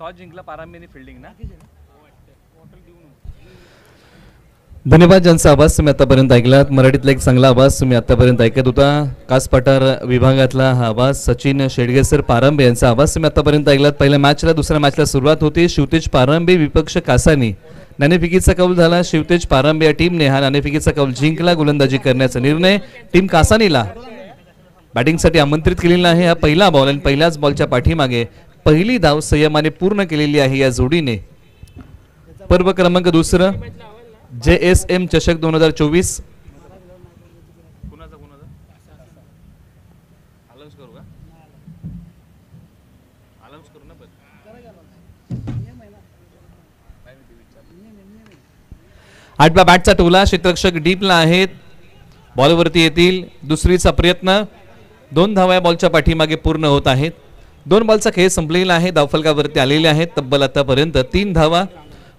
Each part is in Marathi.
टॉस जिंकला पारंबीने फिल्डिंग ना. धन्यवाद. ज्यांचा आवाज तुम्ही आतापर्यंत ऐकलात, मराठीतला एक चांगला आवाज तुम्ही आतापर्यंत ऐकत होता. कास पठार विभागातला हा आवाज सचिन शेडगे सर पारंबे यांचा आवाज तुम्ही आतापर्यंत ऐकलात. पहिल्या मॅचला दुसऱ्या मॅचला सुरुवात होती. शिवतेज पारंबे विपक्ष कासानी. नाणेफेकीचा कौल झाला. शिवतेज पारंबे या टीमने हा नाणेफेकीचा कौल जिंकला. गोलंदाजी करण्याचा निर्णय टीम कासानीला बॅटिंगसाठी आमंत्रित केलेला आहे. हा पहिला बॉल आणि पहिल्याच बॉलच्या पाठीमागे पहिली धाव संयमाने पूर्ण केलेली आहे या जोडीने. पर्व क्रमांक दुसरं JSM चषक 2024. आठव्या बॅटचा टोला क्षेत्ररक्षक डीपला आहेत. बॉलवरती येतील. दुसरीचा प्रयत्न. 2 धावा बॉलच्या पाठीमागे पूर्ण होत आहेत. 2 बॉलचा खेळ संपलेला आहे. धावफलकावरती आलेले आहेत तब्बल आतापर्यंत 3 धावा.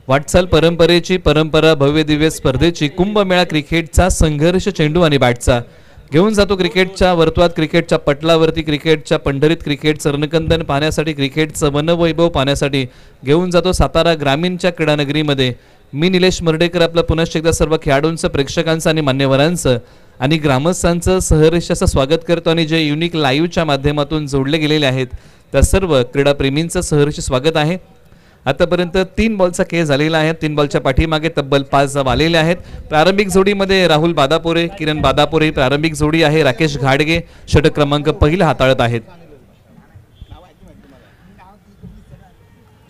वाटचाल परंपरेची परंपरा भव्य दिव्य स्पर्धेची कुंभमेळा क्रिकेटचा संघर्ष चेंडू आणि बॅटचा घेऊन जातो क्रिकेटच्या वर्तुळात, क्रिकेटच्या पटलावरती, क्रिकेटच्या पंढरीत, क्रिकेटचं रणकंदन पाहण्यासाठी, क्रिकेटचं वनवैभव पाहण्यासाठी घेऊन जातो सातारा ग्रामीणच्या क्रीडानगरीमध्ये. मी निलेश मर्डेकर आपलं पुनश्च एकदा सर्व खेळाडूंचं, प्रेक्षकांचं आणि मान्यवरांचं आणि ग्रामस्थांचं सहर्षाचं स्वागत करतो. आणि जे युनिक लाईव्हच्या माध्यमातून जोडले गेलेले आहेत त्या सर्व क्रीडाप्रेमींचं सहर्ष स्वागत आहे. आतापर्यंत 3 बॉलचा खेळ झालेला आहे. 3 बॉलच्या पाठीमागे तब्बल 5 धावा आलेल्या आहेत. प्रारंभिक जोडीमध्ये राहुल बादापुरे, किरण बादापुरे प्रारंभिक जोडी आहे. राकेश घाडगे षटक क्रमांक पहिला हाताळत आहेत.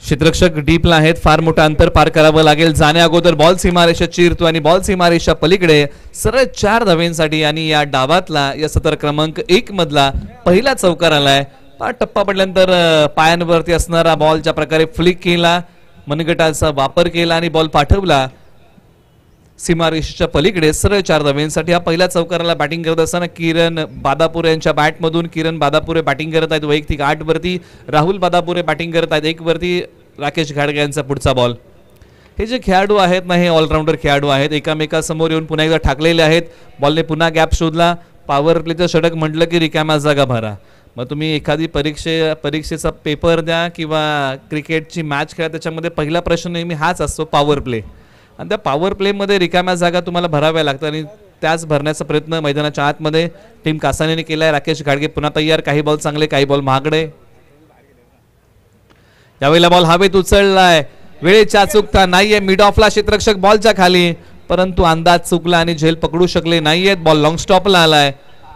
क्षेत्ररक्षक डीपला आहेत. फार मोठं अंतर पार करावं लागेल. जाण्या अगोदर बॉल सीमारेषा चिरतो आणि बॉल सीमारेषा पलीकडे सरळ 4 धावेंसाठी. आणि या डावातला या सत्र क्रमांक 1 मधला पहिला चौकार आलाय. टप्पा पडल्यानंतर पायांवरती असणारा बॉल ज्या प्रकारे फ्लिक केला, मनगटाचा वापर केला आणि बॉल पाठवला सीमारेषेच्या पलीकडे सरळ 4 धावेंसाठी. हा पहिल्या चौकाराला बॅटिंग करत असताना किरण बादापुरे यांच्या बॅटमधून किरण बादापुरे बॅटिंग करत आहेत. वैयक्तिक 8 वरती राहुल बादापुरे बॅटिंग करत आहेत. 1 वरती राकेश घाडगे यांचा पुढचा बॉल. हे जे खेळाडू आहेत ना, हे ऑलराऊंडर खेळाडू आहेत. एकामेकासमोर येऊन पुन्हा एकदा ठाकलेले आहेत. बॉलने पुन्हा गॅप शोधला. पॉवर प्लेचं षटक म्हटलं की रिकाम्या जागा भरा. मग तुम्ही एखादी परीक्षेचा पेपर द्या किंवा क्रिकेटची मॅच खेळा, त्याच्यामध्ये पहिला प्रश्न नेहमी हाच असतो, पॉवर प्ले. आणि त्या पॉवर प्लेमध्ये रिकाम्या जागा तुम्हाला भराव्या लागतात आणि त्याच भरण्याचा प्रयत्न मैदानाच्या आतमध्ये टीम कासानीने केला आहे. राकेश घाडगे पुन्हा तयार. काही बॉल चांगले, काही बॉल महागडे. यावेळेला बॉल हवेत उचललाय. वेळेच्या चुकता नाहीये. मिड ऑफला क्षेत्ररक्षक बॉलच्या खाली, परंतु अंदाज चुकला आणि झेल पकडू शकले नाहीयेत. बॉल लॉंग स्टॉपला आलाय.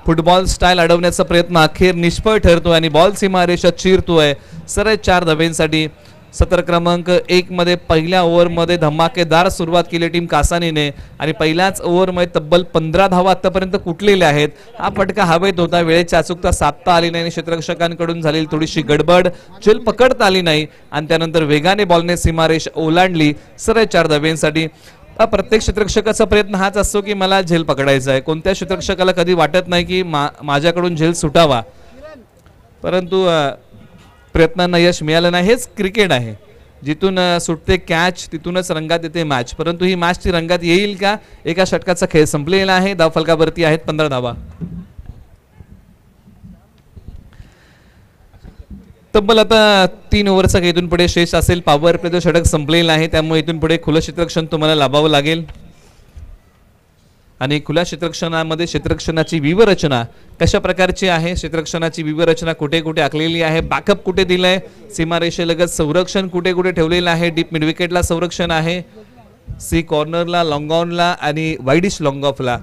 फुटबॉल स्टाईल अडवण्याचा प्रयत्न अखेर निष्फळ ठरतोय आणि बॉल सीमारेषा चिरतोय. सरळ 4 धावेंसाठी. सत्र क्रमांक 1 मध्ये पहिल्या ओव्हरमध्ये धमाकेदार सुरुवात केली टीम कासानीने आणि पहिल्याच ओव्हरमध्ये तब्बल 15 धावा आतापर्यंत कुठलेल्या आहेत. हा फटका हवेत होता. वेळेची अचूकता साधता आली नाही आणि क्षेत्ररक्षकांकडून झालेली थोडीशी गडबड, झेल पकडता आली नाही आणि त्यानंतर वेगाने बॉलने सीमारेषा ओलांडली. सरळ 4 धावेंसाठी. प्रत्येक क्षेत्ररक्षकाचा प्रयत्न हाच असतो की मला झेल पकडायचा आहे. कोणत्या क्षेत्ररक्षकाला कधी वाटत नाही की माझ्याकडून झेल सुटावा, परंतु प्रयत्नांना यश मिळालं नाही. हेच क्रिकेट आहे. जिथून सुटते कॅच तिथूनच रंगात येते मॅच. परंतु ही मॅच ती रंगात येईल का? एका षटकाचा खेळ संपलेला आहे. धावफलकावरती आहेत 15 धावा. तब्बल आता 3 ओव्हरचा इथून पुढे शेष असेल. पॉवर प्लेचं षटक संपलेलं आहे, त्यामुळे इथून पुढे खुलं क्षेत्ररक्षण तुम्हाला लाभावं लागेल. आणि खुल्या क्षेत्ररक्षणामध्ये क्षेत्ररक्षणाची व्यूहरचना कशा प्रकारची आहे, क्षेत्ररक्षणाची व्यूहरचना कुठे कुठे आखलेली आहे, बॅकअप कुठे दिलंय, सीमारेषेलगत संरक्षण कुठे कुठे ठेवलेलं आहे, डीप मिड विकेटला संरक्षण आहे, सी कॉर्नरला, लॉंग ऑनला आणि वाईडिश लॉंग ऑफला.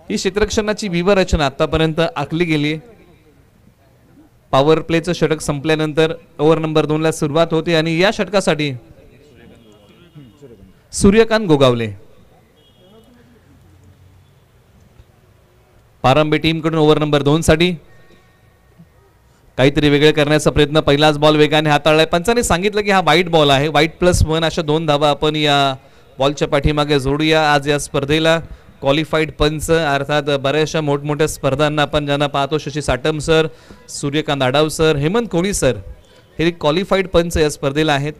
ही क्षेत्ररक्षणाची व्यूहरचना आतापर्यंत आखली गेली. पॉवर प्लेचं षटक संपल्यानंतर ओव्हर नंबर 2 ला सुरुवात होते आणि या षटकासाठी सूर्यकांत गोगावले पारंबे टीम कडून ओव्हर नंबर 2 साठी काहीतरी वेगळे करण्याचा प्रयत्न. पहिलाच बॉल वेगाने हाताळलाय. पंचाने सांगितलं की हा वाईट बॉल आहे. वाईट +1 अशा 2 धावा आपण या बॉलच्या पाठीमागे जोडूया. आज या स्पर्धेला क्वालिफाईड पंच अर्थात बऱ्याचशा मोठमोठ्या स्पर्धांना आपण ज्यांना पाहतो, शशी साटम सर, सूर्यकांत आडाव सर, हेमंत कोणी सर, हे क्वालिफाईड पंच या स्पर्धेला आहेत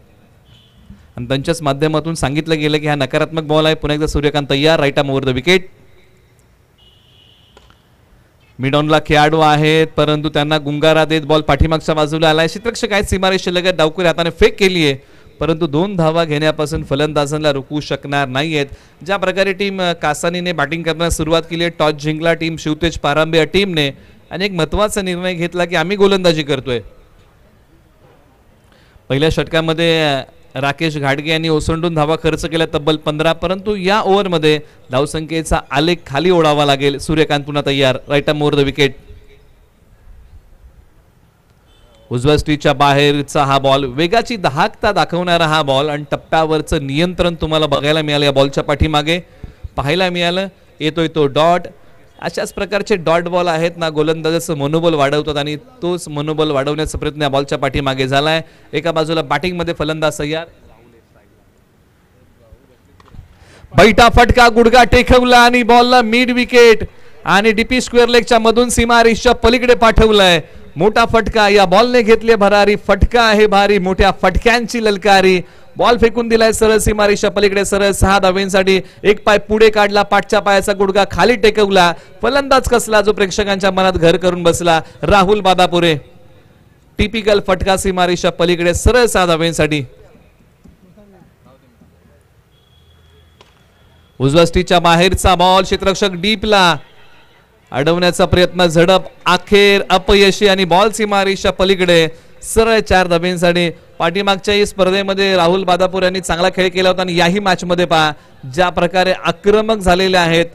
आणि त्यांच्याच माध्यमातून सांगितलं गेलं की हा नकारात्मक बॉल आहे. पुन्हा एकदा सूर्यकांत तयार. Right arm over the wicket. मिडॉनला खेळाडू आहेत परंतु त्यांना गुंगारा देत बॉल पाठीमागच्या बाजूला आलाय. क्षेत्ररक्षक आहेत सीमारेषेलगत डावखुरी हाताने फेक केली आहे परंतु 2 धावा घेण्यापासून फलंदाजांना रोखू शकणार नाहीयेत. ज्या प्रकारे टीम कासानीने बॅटिंग करण्यास सुरुवात केली आहे, टॉस जिंकला टीम शिवतेज पारांबे या टीमने आणि एक महत्त्वाचा निर्णय घेतला की आम्ही गोलंदाजी करतोय. पहिल्या षटकामध्ये राकेश घाडगे यांनी ओसंडून धावा खर्च केल्या तब्बल 15 परंतु या ओव्हरमध्ये धावसंख्येचा आलेख खाली ओढावा लागेल. सूर्यकांत पुन्हा तयार, right arm over the wicket. उजव्या स्टीच्या बाहेरचा हा बॉल, वेगाची दाहकता दाखवणारा हा बॉल आणि टप्प्यावरचं नियंत्रण तुम्हाला बघायला मिळालं या बॉलच्या पाठीमागे पाहायला मिळालं. येतोय तो डॉट. अशाच प्रकारचे डॉट बॉल आहेत ना गोलंदाजाचं मनोबल वाढवतात आणि तोच मनोबल वाढवण्याचा प्रयत्न या बॉलच्या पाठीमागे झालाय. एका बाजूला बॅटिंग मध्ये फलंदाज तयार, बैठा फटका गुडघा टेकवला आणि बॉलला मिड विकेट आणि डीपी स्क्वेअर लेगच्या मधून सीमारेषच्या पलीकडे पाठवलाय. मोठा फटका या बॉलने घेतले भरारी. फटका आहे भारी, मोठ्या फटक्यांची ललकारी. बॉल फेकून दिलाय सरळ सीमारेषा पलीकडे, सरळ 6 धावेंसाठी. एक पाय पुढे काढला, पाठच्या पायाचा गुडघा खाली टेकवला. फलंदाज कसला जो प्रेक्षकांच्या मनात घर करून बसला, राहुल बादापुरे. टिपिकल फटका सीमारेषा पलीकडे, सरळ 6 धावेंसाठी. उजव्या स्टीच्या बाहेरचा बॉल, क्षेत्ररक्षक डीपला अडवण्याचा प्रयत्न, झडप अखेर अपयशी आणि बॉल सीमारेषा पलीकडे, सरळ 4 धावेंसाठी. पाठीमागच्या स्पर्धेमध्ये राहुल बादापूर यांनी चांगला खेळ केला होता आणि याही मॅच मध्ये पहा ज्या प्रकारे आक्रमक झालेले आहेत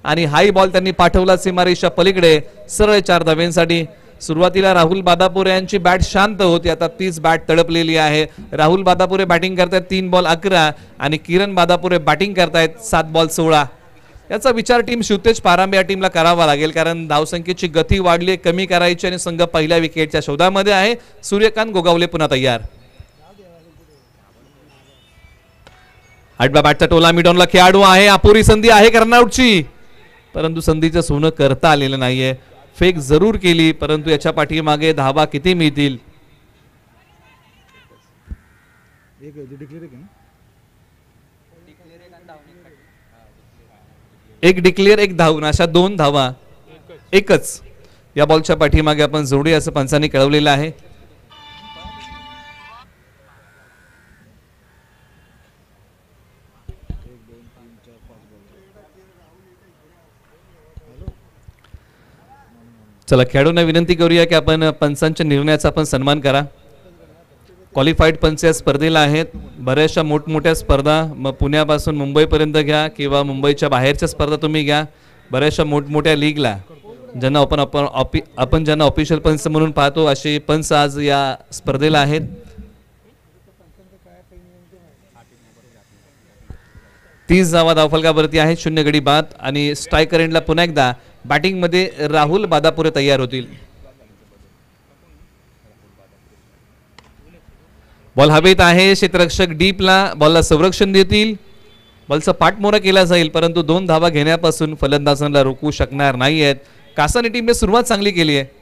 आणि हाई बॉल त्यांनी पाठवला सीमारेषा पलीकडे, सरळ 4 धावेंसाठी. सुरुवातीला राहुल बादापुरे यांची बॅट शांत होती, आता तीच बॅट तडपलेली आहे. राहुल बादापुरे बॅटिंग करतायत 3 बॉल 11 आणि किरण बादापुरे बॅटिंग करतायत 7 बॉल 16. याचा विचार टीम शिवतेज पारांबे या टीमला करावा लागेल कारण धावसंख्येची गती वाढली, कमी करायची आणि संघ पहिल्या विकेटच्या शोधामध्ये आहे. सूर्यकांत गोगावले पुन्हा तयार. आडव्या बॅटचा टोला, मिडॉनला खेळाडू आहे. अपुरी संधी आहे कर्नाटची परंतु संधीचं सोनं करता आलेलं नाहीये. फेक जरूर केली परंतु याच्या पाठीमागे धावा किती मिळतील. एक डिक्लेअर, एक धावून, अशा 2 धावा एकच या बॉलच्या पाठीमागे आपण जोडी असं पंचांनी कळवलेलं आहे. चला खेळाडूंना विनंती करूया की आपण पंचांच्या निर्णयाचा आपण सन्मान करा. क्वालिफाईड पंच या स्पर्धेला आहेत. बऱ्याचशा मोठमोठ्या स्पर्धा मग पुण्यापासून मुंबईपर्यंत घ्या किंवा मुंबईच्या बाहेरच्या स्पर्धा तुम्ही घ्या. बऱ्याचशा मोठमोठ्या लीगला ज्यांना आपण ज्यांना ऑफिशियल पंच म्हणून पाहतो असे पंच आज या स्पर्धेला आहेत. तीस धावा धावफलकावरती आहेत, 0 गडी बाद आणि स्ट्रायकर एंडला पुन्हा एकदा बॅटिंग मध्ये राहुल बादापुरे तयार होतील. बॉल हवेत आहे, क्षेत्ररक्षक डीपला बॉलला संरक्षण देतील. बॉलचा पाठमोरा केला जाईल परंतु 2 धावा घेण्यापासून फलंदाजांना रोखू शकणार नाहीयेत. कासानी टीमने सुरुवात चांगली केली आहे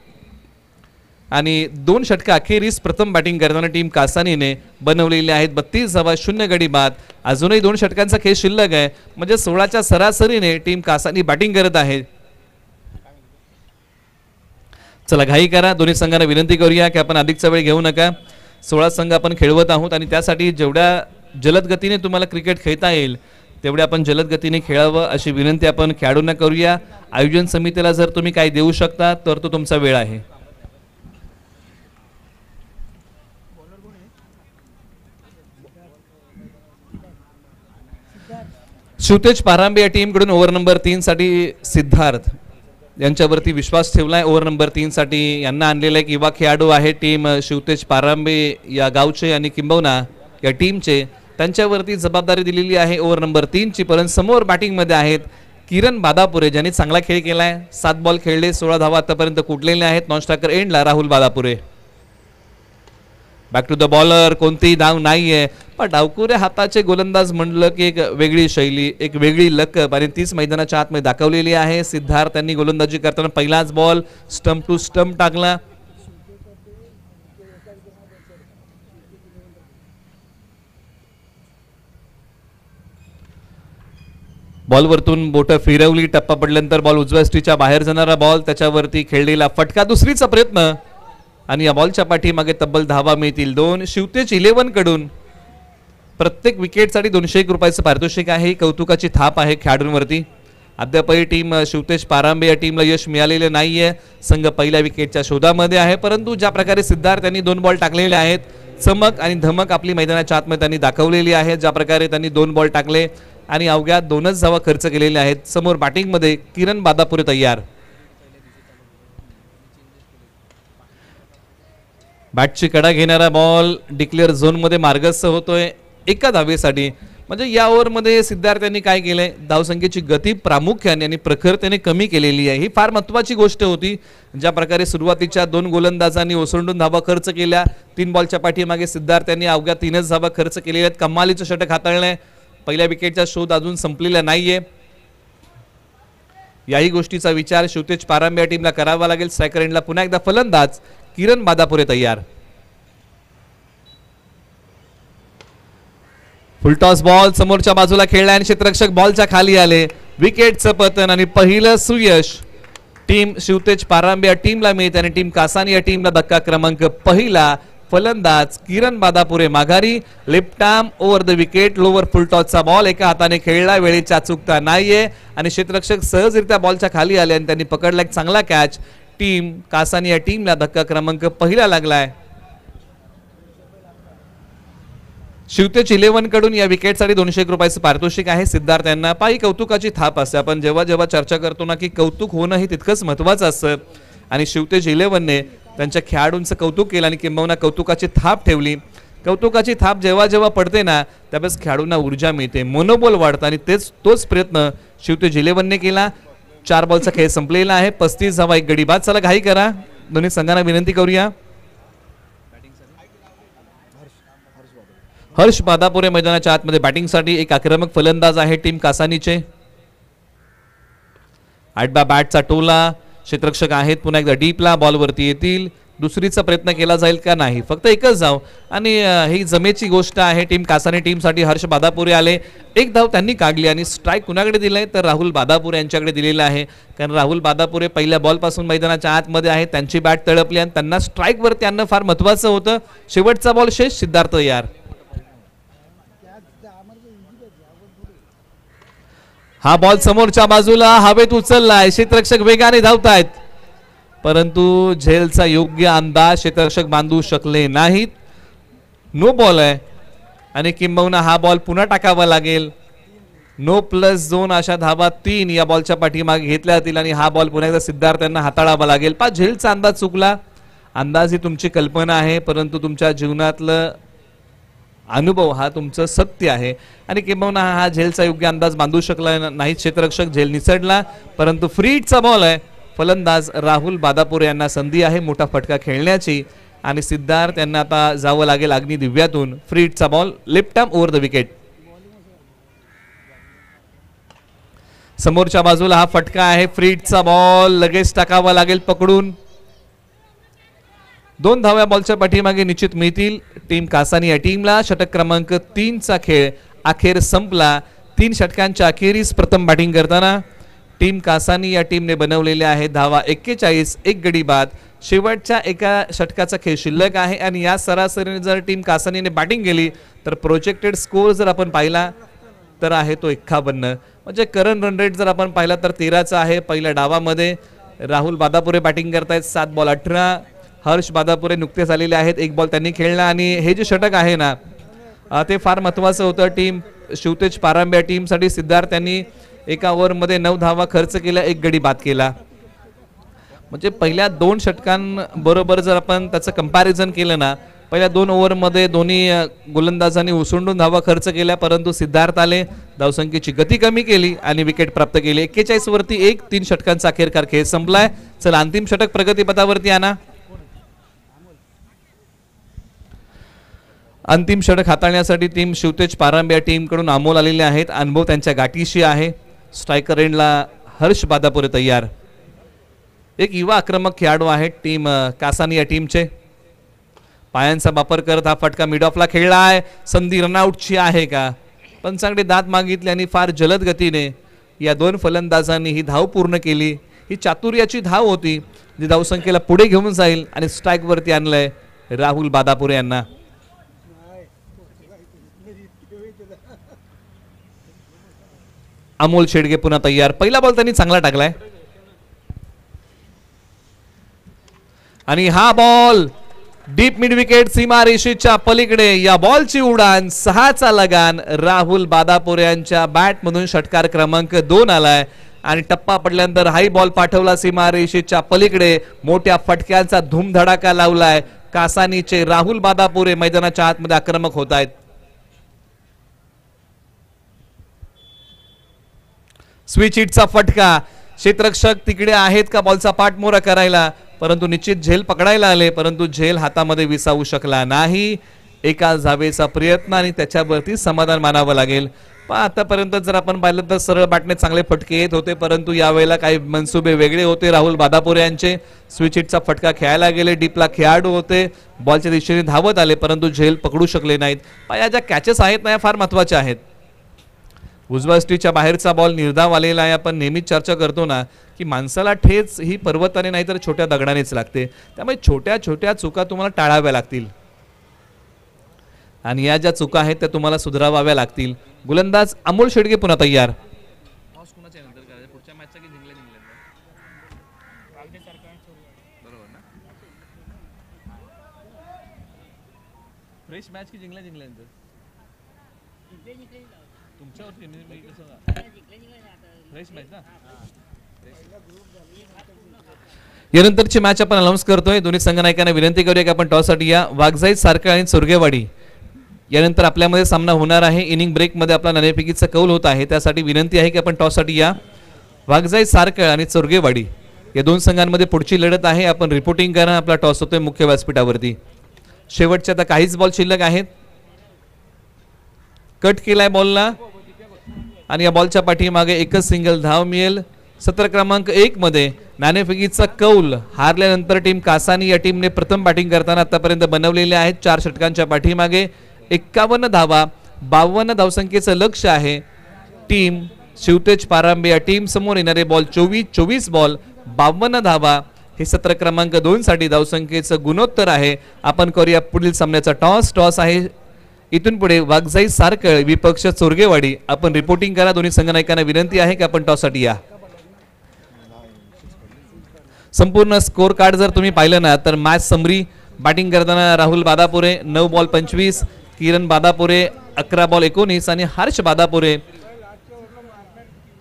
आणि 2 षटका अखेरीस प्रथम बॅटिंग करताना टीम कासानीने बनवलेली आहेत. 32 धावा, 0 गडी बाद. अजूनही 2 षटकांचा खेळ शिल्लक आहे म्हणजे 16च्या सरासरीने टीम कासानी बॅटिंग करत आहे. चला घाई करा, दोन्ही संघांना विनंती करूया की आपण अधिकचा वेळ घेऊ नका. 16 संघ आपण खेळवत आहोत आणि त्यासाठी जेवढ्या जलद गतीने तुम्हाला क्रिकेट खेळता येईल तेवढे आपण जलद गतीने खेळावं अशी विनंती आपण खेळाडूंना करूया. आयोजन समितीला जर तुम्ही काही देऊ शकता तर तो तुमचा वेळ आहे. शिवतेज पारांबे या टीमकडून ओव्हर नंबर 3 साठी सिद्धार्थ यांच्यावरती विश्वास ठेवलाय. ओव्हर नंबर 3 साठी यांना आणलेला एक युवा खेळाडू आहे टीम शिवतेज पारांबे या गावचे आणि किंबहुना या टीमचे, त्यांच्यावरती जबाबदारी दिलेली आहे ओव्हर नंबर 3 ची. परंतु समोर बॅटिंग मध्ये आहेत किरण बादापुरे ज्यांनी चांगला खेळ केलाय. 7 बॉल खेळले, 16 धावा आतापर्यंत कुठलेले आहेत. नॉन स्ट्रायकर एंडला Rahul Badapure. Back to the bowler, कोणतीही धाव नाहीये पण डावकुऱ्या हाताचे गोलंदाज म्हणलं की एक वेगळी शैली, एक वेगळी लकब आणि तीच मैदानाच्या आतमध्ये दाखवलेली आहे. सिद्धार्थ यांनी गोलंदाजी करताना पहिलाच बॉल स्टंप टू स्टंप टाकला. बॉलवरतून बोट फिरवली, टप्पा पडल्यानंतर बॉल उजव्या स्टीच्या बाहेर जाणारा बॉल, त्याच्यावरती खेळलेला फटका, दुसरीचा प्रयत्न आणि या बॉलच्या पाठीमागे तब्बल धावा मिळतील 2. शिवतेज 11 कडून प्रत्येक विकेटसाठी 201 रुपयाचं पारितोषिक आहे. कौतुकाची थाप आहे खेळाडूंवरती. अद्यापही टीम शिवतेज पारांबे या टीमला यश मिळालेलं नाहीये. संघ पहिल्या विकेटच्या शोधामध्ये आहे, परंतु ज्या प्रकारे सिद्धार्थ यांनी 2 बॉल टाकलेले आहेत, चमक आणि धमक आपली मैदानाच्या आतमध्ये त्यांनी दाखवलेली आहे. ज्या प्रकारे त्यांनी 2 बॉल टाकले आणि अवघ्या 2च धावा खर्च केलेल्या आहेत. समोर बॅटिंगमध्ये किरण बादापुरे तयार. बॅटची कडा घेणारा बॉल डिक्लेअर झोनमध्ये मार्गस्थ होतोय एका धावेसाठी. म्हणजे या ओव्हरमध्ये सिद्धार्थ यांनी काय केलंय, धावसंख्येची गती प्रामुख्याने आणि प्रखरतेने कमी केलेली आहे. ही फार महत्त्वाची गोष्ट होती. ज्या प्रकारे सुरुवातीच्या 2 गोलंदाजांनी ओसंडून धावा खर्च केल्या, 3 बॉलच्या पाठीमागे सिद्धार्थ यांनी अवघ्या 3च धावा खर्च केलेल्या आहेत. कमालीचं षटक हाताळलंय. पहिल्या विकेटचा शोध अजून संपलेला नाहीये. याही गोष्टीचा विचार शिवतेज पारांबे या टीमला करावा लागेल. स्ट्रायकर एंडला पुन्हा एकदा फलंदाज किरण बादापुरे तयार. फुलटॉस बॉल समोरच्या बाजूला खेळला आणि क्षेत्ररक्षक बॉलच्या खाली आले. विकेटचं पतन आणि पहिलं सुयश टीम शिवतेज पारांबे या टीमला मिळते आणि टीम कासानी या टीमला धक्का क्रमांक पहिला. फलंदाज किरण बादापुरे माघारी. Left arm over the wicket, lower फुलटॉसचा बॉल एका हाताने खेळला, वेळेची अचूकता नाहीये आणि क्षेत्ररक्षक सहजरित्या बॉलच्या खाली आले आणि त्यांनी पकडला एक चांगला कॅच. टीम कासानी या टीमला धक्का क्रमांक पहिला लागलाय. शिवतेज 11 कडून या विकेटसाठी 201 रुपयाचं पारितोषिक आहे. सिद्धार्थ यांना पायी कौतुकाची थाप असते. आपण जेव्हा जेव्हा चर्चा करतो ना की कौतुक होणं हे तितकंच महत्त्वाचं असतं आणि शिवतेज 11ने त्यांच्या खेळाडूंचं कौतुक केलं आणि किंबहुना कौतुकाची थाप ठेवली. कौतुकाची थाप जेव्हा जेव्हा पडते ना त्यावेळेस खेळाडूंना ऊर्जा मिळते, मनोबल वाढतं आणि तोच प्रयत्न शिवतेज 11ने केला. 4 बॉलचा खेळ संपलेला आहे. 35 धावा, 1 गडी बाद. चला घाई करा, दोन्ही संघांना विनंती करूया. हर्ष बादापुरे मैदानाच्या आतमध्ये बॅटिंगसाठी. एक आक्रमक फलंदाज आहे टीम कासानीचे. आडबा बॅटचा टोला, क्षेत्ररक्षक आहेत पुन्हा एकदा डीपला, बॉलवरती येतील. दुसरीचा प्रयत्न केला जाईल का नाही, फक्त एकच धाव आणि ही जमेची गोष्ट आहे. टीम कासानी टीमसाठी हर्ष बादापुरे आले. 1 धाव त्यांनी काढली आणि स्ट्राईक कुणाकडे दिलाय तर राहुल बादापुरे यांच्याकडे दिलेला आहे. कारण राहुल बादापुरे पहिल्या बॉलपासून मैदानाच्या आतमध्ये आहे. त्यांची बॅट तळपली आणि त्यांना स्ट्राईकवरती आणणं फार महत्त्वाचं होतं. शेवटचा बॉल शेष. सिद्धार्थ यार. हा बॉल समोरच्या बाजूला हवेत उचललाय. क्षेत्ररक्षक वेगाने धावतायत, परंतु झेलचा योग्य अंदाज क्षेत्ररक्षक बांधू शकले नाहीत. नो बॉल आहे आणि किंबहुना हा बॉल पुन्हा टाकावा लागेल. नो प्लस 2 अशा धावा 3 या बॉलच्या पाठीमागे घेतल्या जातील आणि हा बॉल पुन्हा एकदा सिद्धार्थ यांना हाताळावा लागेल. झेलचा अंदाज चुकला. अंदाज ही तुमची कल्पना आहे, परंतु तुमच्या जीवनातलं अनुभव हा तुमचं सत्य आहे आणि किंबहुना हा झेलचा योग्य अंदाज बांधू शकला नाही क्षेत्ररक्षक. झेल निसटला, परंतु फ्रीटचा बॉल आहे. फलंदाज राहुल बादापुरे यांना संधी आहे मोठा फटका खेळण्याची आणि सिद्धार्थ यांना आता जावं लागेल अग्नी दिव्यातून. फ्रीटचा ball left arm over the wicket. समोरच्या बाजूला हा फटका आहे. फ्रीटचा बॉल लगेच टाकावा लागेल पकडून. 2 धाव्या बॉलच्या पाठीमागे निश्चित मिळतील टीम कासानी या टीमला. षटक क्रमांक 3चा खेळ अखेर संपला. 3 षटकांच्या अखेरीस प्रथम बॅटिंग करताना टीम कासानी या टीमने बनवलेल्या आहे धावा 41, 1 गडी बाद. शेवटच्या एका षटकाचा खेळ शिल्लक आहे आणि या सरासरीने जर टीम कासानीने बॅटिंग केली तर प्रोजेक्टेड स्कोर जर आपण पाहिला तर आहे तो 51. म्हणजे करंट रन रेट जर आपण पाहिला तर 13चा आहे. पहिल्या डावामध्ये राहुल बादापुरे बॅटिंग करतायत. 7 बॉल 18. हर्ष बादापुरे नुकतेच आलेले आहेत. 1 बॉल त्यांनी खेळला आणि हे जे षटक आहे ना ते फार महत्त्वाचं होतं टीम शिवतेज पारांबे या टीमसाठी. सिद्धार्थ यांनी एका ओव्हरमध्ये 9 धावा खर्च केल्या, 1 गडी बाद केला. म्हणजे पहिल्या 2 षटकांबरोबर जर आपण त्याचं कंपॅरिझन केलं ना, पहिल्या 2 ओव्हरमध्ये दोन्ही गोलंदाजांनी उसंडून धावा खर्च केल्या, परंतु सिद्धार्थ आले, धावसंख्येची गती कमी केली आणि विकेट प्राप्त केली. 41 वरती 1. 3 षटकांचा अखेरकार खेळ संपलाय. चला अंतिम षटक प्रगतीपथावरती आणा. अंतिम षटक हाताळण्यासाठी टीम शिवतेज पारांबे या टीमकडून अमोल आलेले आहेत. अनुभव त्यांच्या गाठीशी आहे. स्ट्रायकर एंडला हर्ष बादापुरे तयार. एक युवा आक्रमक खेळाडू आहे टीम कासानी या टीमचे. पायांचा वापर करत हा फटका मिड ऑफला खेळला आहे. संधी रनआउटची आहे का? पंचांकडे दाद मागितली आणि फार जलद गतीने या दोन फलंदाजांनी ही धाव पूर्ण केली. ही चातुर्याची धाव होती जी धावसंख्येला पुढे घेऊन जाईल आणि स्ट्राईक वरती आणलंय राहुल बादापुरे यांना. अमोल शेडगे पुन्हा तयार. पहिला बॉल त्यांनी चांगला टाकलाय आणि हा बॉल डीप मिड विकेट सीमा रेषेच्या पलीकडे. या बॉलची उडान 6चा लगान राहुल बादापुरे यांच्या बॅट मधून षटकार क्रमांक 2 आलाय आणि टप्पा पडल्यानंतर हाई बॉल पाठवला सीमा रेषेच्या पलीकडे. मोठ्या फटक्यांचा धूमधडाका लावलाय. कासानीचे राहुल बादापुरे मैदानाच्या आतमध्ये आक्रमक होत आहेत. स्विच हिटचा फटका. क्षेत्ररक्षक तिकडे आहेत का बॉलचा पाठमोरा करायला, परंतु निश्चित झेल पकडायला आले, परंतु झेल हातामध्ये विसावू शकला नाही. एका धावेचा प्रयत्न आणि त्याच्यावरती समाधान मानावं लागेल. पण आतापर्यंत जर आपण पाहिलं तर सरळ बॅटने चांगले फटके येत होते, परंतु यावेळेला काही मनसुबे वेगळे होते राहुल बादापुरे यांचे. स्विच हिटचा फटका खेळायला गेले, डीपला खेळाडू होते, बॉलच्या दिशेने धावत आले, परंतु झेल पकडू शकले नाहीत. या ज्या कॅचेस आहेत ना या फार महत्वाच्या आहेत. उजव्या स्टीच्या बाहेरचा बॉल निर्धाव आलेला आहे. आपण नेहमीच चर्चा करतो ना की माणसाला ठेच ही पर्वताने नाही तर छोट्या दगडानेच लागते. त्यामुळे छोट्या छोट्या चुका तुम्हाला टाळाव्या लागतील आणि या ज्या चुका आहेत त्या तुम्हाला सुधाराव्या लागतील. गोलंदाज अमोल शेडगे पुन्हा तयार. फ्रेश मॅच की जिंकल्या जिंकल्यानंतर यानंतरची मॅच आपण अनाउन्स करतोय. दोन्ही संघनायकांना विनंती करूया की आपण टॉससाठी या. वाघजाई सारखं आणि चोरगेवाडी यानंतर आपल्यामध्ये सामना होणार आहे. इनिंग ब्रेक मध्ये आपला नाणेफेकीचा कौल होत आहे, त्यासाठी विनंती आहे की आपण टॉससाठी या. वाघजाई सारखं आणि चोरगेवाडी या दोन संघांमध्ये पुढची लढत आहे. आपण रिपोर्टिंग करा. आपला टॉस होतोय मुख्य व्यासपीठावरती. शेवटच्या आता काहीच बॉल शिल्लक आहेत. कट केलाय बॉलला आणि या बॉलच्या पाठीमागे एकच सिंगल धाव मिळेल. सत्र क्रमांक 1 मध्ये नाणेफेकीचा कौल हारल्यानंतर टीम कासानी या टीमने प्रथम बॅटिंग करताना आतापर्यंत बनवलेले आहेत. 4 षटकांच्या पाठीमागे 51 धावा, 52 धावसंख्येचं लक्ष आहे. टीम शिवतेज पारांबे या टीम समोर येणारे बॉल 24 बॉल 52 धावा हे सत्र क्रमांक 2 साठी धावसंख्येचं गुणोत्तर आहे. आपण करूया पुढील सामन्याचा टॉस. टॉस आहे इथून पुढे वाघजाई सारखळ विपक्ष चोरगेवाडी. आपण रिपोर्टिंग करा. दोन्ही संघनायकांना विनंती आहे की आपण टॉससाठी या. संपूर्ण स्कोर कार्ड जर तुम्ही पाहिलं ना तर मॅच समरी बॅटिंग करताना राहुल बादापुरे 9 बॉल 25, किरण बादापुरे 11 बॉल 19 आणि हर्ष बादापुरे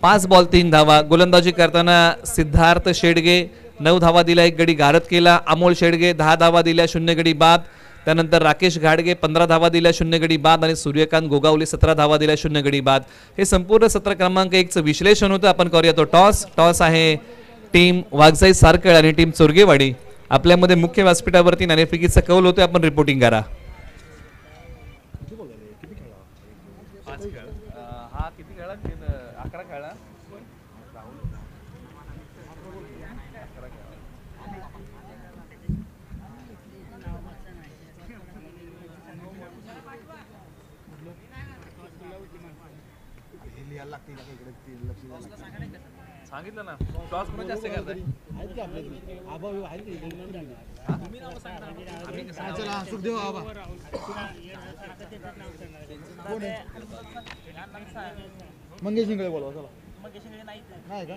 5 बॉल 3 धावा. गोलंदाजी करताना सिद्धार्थ शेडगे 9 धावा दिल्या, 1 गडी गारद केला. अमोल शेडगे 10 धावा दिल्या, 0 गडी बाद. त्यानंतर राकेश घाडगे 15 धावा दिल्या, 0 गडी बाद आणि सूर्यकांत गोगावले 17 धावा दिल्या, 0 गडी बाद. हे संपूर्ण सत्र क्रमांक 1 चं विश्लेषण होतं. आपण करूया तो टॉस. टॉस आहे टीम वाघजाई सारखळ आणि टीम चोरगेवाडी. आपल्यामध्ये मुख्य व्यासपीठावरती नाणेफेकीचा कौल होतोय. आपण रिपोर्टिंग करा. सांगितलं ना टॉस कोण जास्त करताय. मंगेश इंगळे बोलवा चला. नाही का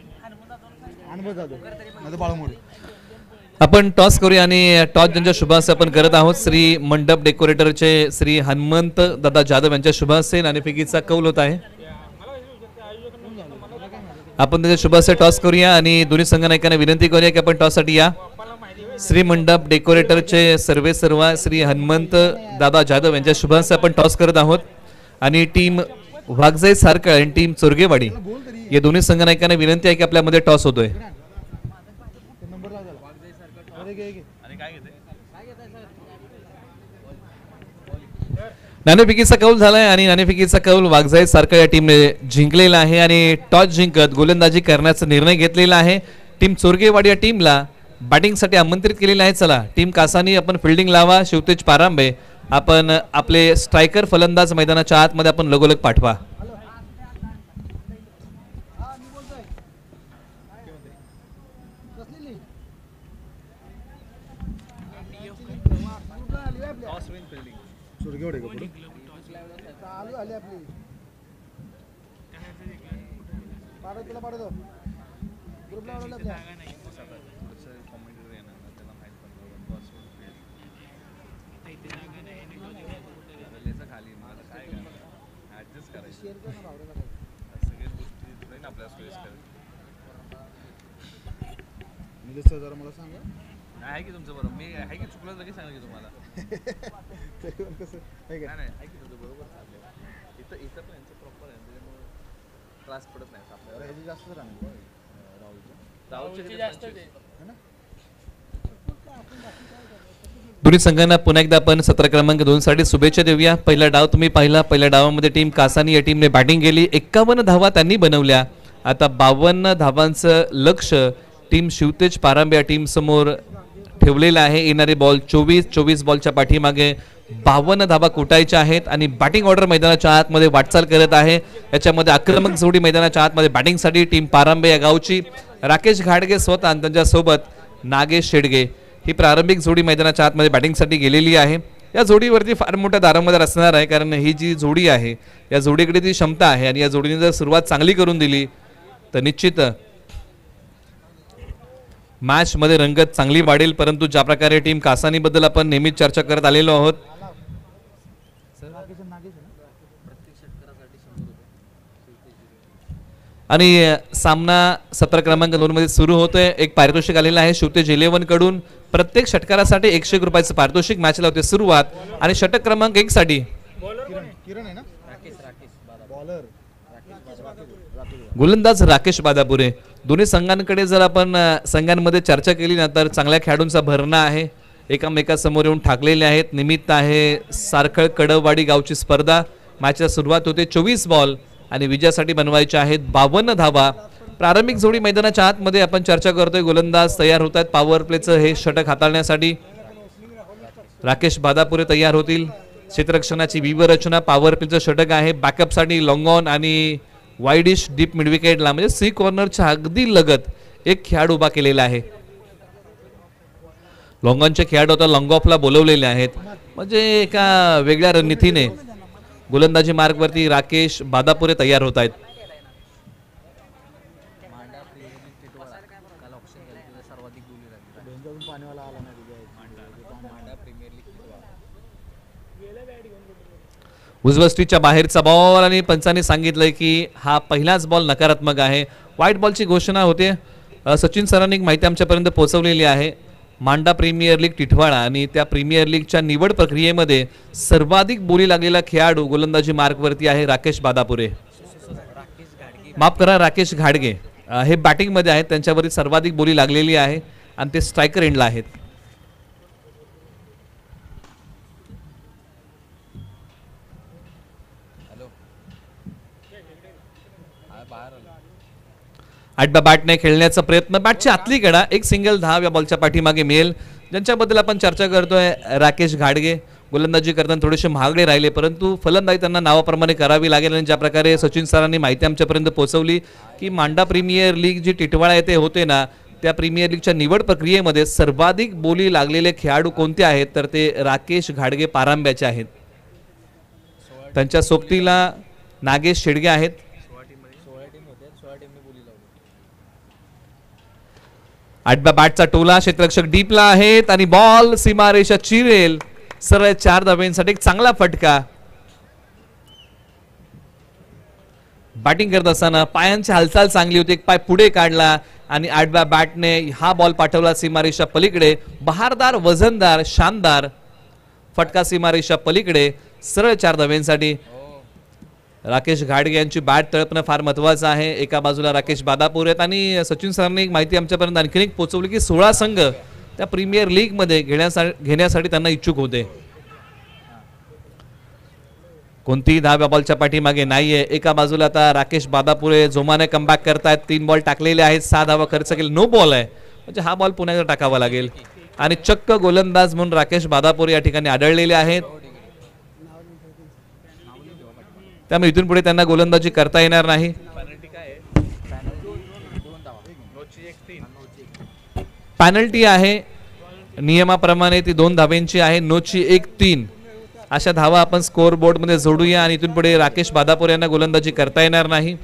अनुभव जाधव नाही बाळमोडे. आपण टॉस करूया आणि टॉस ज्यांच्या शुभ हस्ते आपण करत आहोत श्री मंडप डेकोरेटरचे श्री हनुमंत दादा जाधव यांच्या शुभ हस्ते नाणेफेकीचा कौल होत आहे. आपण त्याच्या शुभ हस्ते टॉस करूया आणि दोन्ही संघनायकांना विनंती करूया की आपण टॉससाठी या. श्री मंडप डेकोरेटरचे सर्व श्री हनुमंत दादा जाधव यांच्या शुभ हस्ते आपण टॉस करत आहोत आणि टीम वाघजाई सारखळ आणि टीम चोरगेवाडी या दोन्ही संघनायकांना विनंती आहे की आपल्यामध्ये टॉस होतोय. नाणेफेकीचा कौल झालाय आणि नाणेफेकीचा कौल वाघजाई सारखळ या टीमने जिंकलेला आहे आणि टॉस जिंकत गोलंदाजी करण्याचा निर्णय घेतलेला आहे. टीम चोरगेवाडी या टीमला बॅटिंगसाठी आमंत्रित केलेलं आहे. चला टीम कासानी आपण फिल्डिंग लावा. शिवतेज पारांबे आपण आपले स्ट्रायकर फलंदाज मैदानाच्या आतमध्ये आपण लगोलग पाठवा. निगवड आहे का पुढे चालू झाली आपली पाडव तुला पाडव ग्रुपला वाढवलं आपल्या शेअर कर ना भावड्याला निलेश सर जरा मला सांगा आहे की तुमचं बरोबर मी आहे की चुकलं लगेच सांगा की तुम्हाला कसं आहे का नाही आहे की तुमचं बरोबर चाललंय इथं इथं पण यांचं प्रॉपर आहे त्याच्यामुळे त्रास पडत नाही आपल्याला ह्याची जास्त राहणार राहुलचे जास्त है ना दोन्ही संघांना पुन्हा एकदा आपण सत्र क्रमांक 2 साठी शुभेच्छा देऊया. पहिला डाव तुम्ही पाहिला. पहिल्या डावामध्ये टीम कासानी या टीमने बॅटिंग केली. 51 धावा त्यांनी बनवल्या. आता 52 धावांचं लक्ष टीम शिवतेज पारांबे या टीम समोर ठेवलेलं आहे. येणारे बॉल 24 बॉलच्या पाठीमागे 52 धावा कुटायच्या आहेत आणि बॅटिंग ऑर्डर मैदानाच्या आतमध्ये वाटचाल करत आहे. याच्यामध्ये आक्रमक जोडी मैदानाच्या आतमध्ये बॅटिंगसाठी टीम पारांबे या गावची राकेश घाडगे स्वतः आणि त्यांच्यासोबत नागेश शेडगे ही प्रारंभिक जोडी मैदानाच्या आतमध्ये बॅटिंगसाठी गेलेली आहे. या जोडीवरती फार मोठा दारोमदार असणार आहे कारण ही जी जोडी आहे या जोडीकडे ती क्षमता आहे आणि या जोडीने जर सुरुवात चांगली करून दिली तर निश्चित मॅच मध्ये रंगत चांगली वाढेल. परंतु ज्या प्रकारे टीम कासानी बद्दल आपण नेहमीच चर्चा करत आलेलो आहोत आणि सामना सत्र क्रमांक 2 मध्ये सुरू होतोय. एक पारितोषिक आलेलं आहे शिवतेज 11 कडून. प्रत्येक षटकारासाठी 101 रुपयाचं पारितोषिक. मॅचला होते सुरुवात आणि षटक क्रमांक 1 साठी किरण आहे ना बॉलर गोलंदाज राकेश बादापुरे. दोन्ही संघांकडे जर आपण संघांमध्ये चर्चा केली ना तर चांगल्या खेळाडूंचा भरणा आहे. एकामेकासमोर येऊन ठाकलेले आहेत. निमित्त आहे सारखळ कडववाडी गावची स्पर्धा. मॅचला सुरुवात होते. 24 बॉल आणि विजयासाठी बनवायचे आहेत 52 धावा. प्रारंभिक जोडी मैदानाच्या आतमध्ये आपण चर्चा करतोय. गोलंदाज तयार होत आहेत पॉवर प्लेचं हे षटक हाताळण्यासाठी. राकेश बादापुरे तयार होतील. क्षेत्ररक्षणाची व्यूहरचना पॉवर प्लेचं षटक आहे. बॅकअपसाठी लॉंग ऑन आणि वाईडिश डीप मिडविकेटला म्हणजे सी कॉर्नरच्या अगदी लगत एक खेळाडू उभा केलेला आहे. लॉंग ऑनचे खेळाडू आता लॉंग ऑफला बोलवलेले आहेत म्हणजे एका वेगळ्या रणनीतीने गोलंदाजी मार्गवरती राकेश बादापुरे तयार होत आहेत. उजव्या स्ट्रीटच्या बाहेरचा बॉल आणि पंचाने सांगितलंय की हा पहिलाच बॉल नकारात्मक आहे. व्हाईट बॉलची घोषणा होते. सचिन सरांनी माहिती आमच्यापर्यंत पोहोचवलेली आहे. मांडा प्रीमियर लीग टिटवाळा आणि त्या प्रीमियर लीगच्या निवड प्रक्रियेमध्ये सर्वाधिक बोली लागलेला खेळाडू गोलंदाजी मार्कवरती आहे राकेश बादापुरे. माफ करा राकेश घाडगे हे बॅटिंगमध्ये आहेत. त्यांच्यावरती सर्वाधिक बोली लागलेली आहे आणि ते स्ट्रायकर एंडला आहेत. आडब्या बॅटने खेळण्याचा प्रयत्न. बॅटची आतली कडा एक सिंगल धाव या बॉलच्या पाठीमागे मिळेल. ज्यांच्याबद्दल आपण चर्चा करतोय राकेश घाडगे. गोलंदाजी करताना थोडेसे महागडे राहिले परंतु फलंदाजी त्यांना नावाप्रमाणे करावी लागेल. आणि ज्या प्रकारे सचिन सरांनी माहिती आमच्यापर्यंत पोहोचवली की मांडा प्रीमियर लीग जी टिटवाळा येथे होते ना त्या प्रीमियर लीगच्या निवड प्रक्रियेमध्ये सर्वाधिक बोली लागलेले खेळाडू कोणते आहेत तर ते राकेश घाडगे पारांब्याचे आहेत. त्यांच्या सोबतीला नागेश शेडगे आहेत. आडब्या बॅटचा टोला. क्षेत्ररक्षक डीपला आहेत आणि बॉल सीमारेषा चिरेल. सरळ 4 धावांसाठी एक चांगला फटका. बॅटिंग करत असताना पायांची हालचाल चांगली होती. एक पाय पुढे काढला आणि आडब्या बॅटने हा बॉल पाठवला सीमारेषा पलीकडे. बहारदार वजनदार शानदार फटका सीमारेषा पलीकडे. सरळ 4 धावांसाठी. राकेश घाडगे यांची बॅट तळपणं फार महत्वाचं आहे. एका बाजूला राकेश बादापूर आहेत आणि सचिन सरांनी एक माहिती आमच्यापर्यंत आणखी एक पोहोचवली की 16 संघ त्या प्रीमियर लीग मध्ये घेण्यासाठी त्यांना इच्छुक होते. कोणतीही धाव या बॉलच्या पाठीमागे नाहीये. एका बाजूला आता राकेश बादापुरे जोमाने कमबॅक करतायत. 3 बॉल टाकलेले आहेत. 6 धावा खर्च केले. नो बॉल आहे म्हणजे हा बॉल पुन्हा एकदा टाकावा लागेल. आणि चक्क गोलंदाज म्हणून राकेश बादापुरे या ठिकाणी आढळलेले आहेत. त्यामुळे इथून पुढे त्यांना गोलंदाजी करता येणार नाही. पॅनल्टी आहे नियमाप्रमाणे ती 2 धावांची आहे. नोची 1-3 अशा धावा आपण स्कोअर बोर्ड मध्ये जोडूया आणि इथून पुढे राकेश बादापूर यांना गोलंदाजी करता येणार नाही.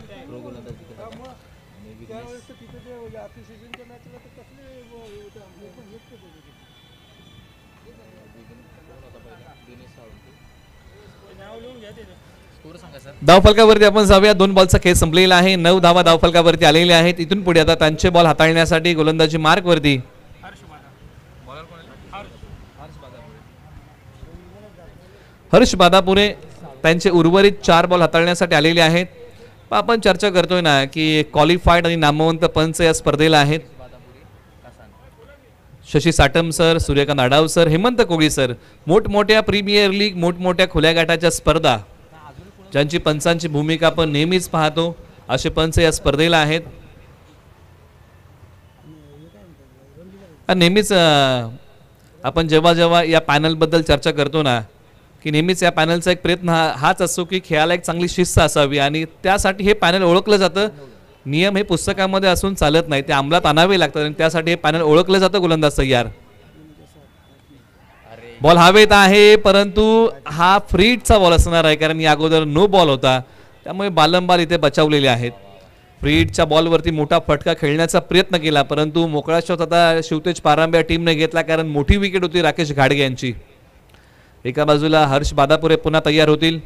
धावफलकावरती आपण जाऊया. 2 बॉलचा खेळ संपलेला आहे. 9 धावा धावफलकावरती आलेल्या आहेत. इथून पुढे आता त्यांचे बॉल हाताळण्यासाठी गोलंदाजी मार्क वरती हर्ष बादापुरे त्यांचे उर्वरित 4 बॉल हाताळण्यासाठी आलेले आहेत. आपण चर्चा करतोय ना की क्वालिफाईड आणि नामवंत पंच या स्पर्धेला आहेत. शशी साटम सर, सूर्यकांत आडाव सर, हेमंत कोळी सर, मोठमोठ्या प्रीमियर लीग, मोठमोठ्या खुल्या गाठाच्या स्पर्धा ज्यांची पंचांची भूमिका आपण नेहमीच पाहतो असे पंच या स्पर्धेला आहेत. नेहमीच आपण जेव्हा जेव्हा या पॅनल बद्दल चर्चा करतो ना की नेहमीच या पॅनलचा एक प्रयत्न हाच असतो की खेळाला एक चांगली शिस्त असावी आणि त्यासाठी हे पॅनल ओळखलं जातं. नियम हे पुस्तकामध्ये असून चालत नाही, ते अंमलात आणावे लागतात आणि त्यासाठी हे पॅनल ओळखलं जातं. गोलंदाज तयार, बॉल हवेत आहे परंतु हा फ्रीटचा बॉल असणार आहे कारण या अगोदर नो बॉल होता, त्यामुळे बालंबाल इथे बचावलेले आहेत. फ्रीटच्या बॉलवरती मोठा फटका खेळण्याचा प्रयत्न केला परंतु मोकळा शॉट आता शिवतेज पारांब्या टीमने घेतला कारण मोठी विकेट होती राकेश घाडगे यांची. एका बाजूला हर्ष बादापुरे पुन्हा तयार होतील.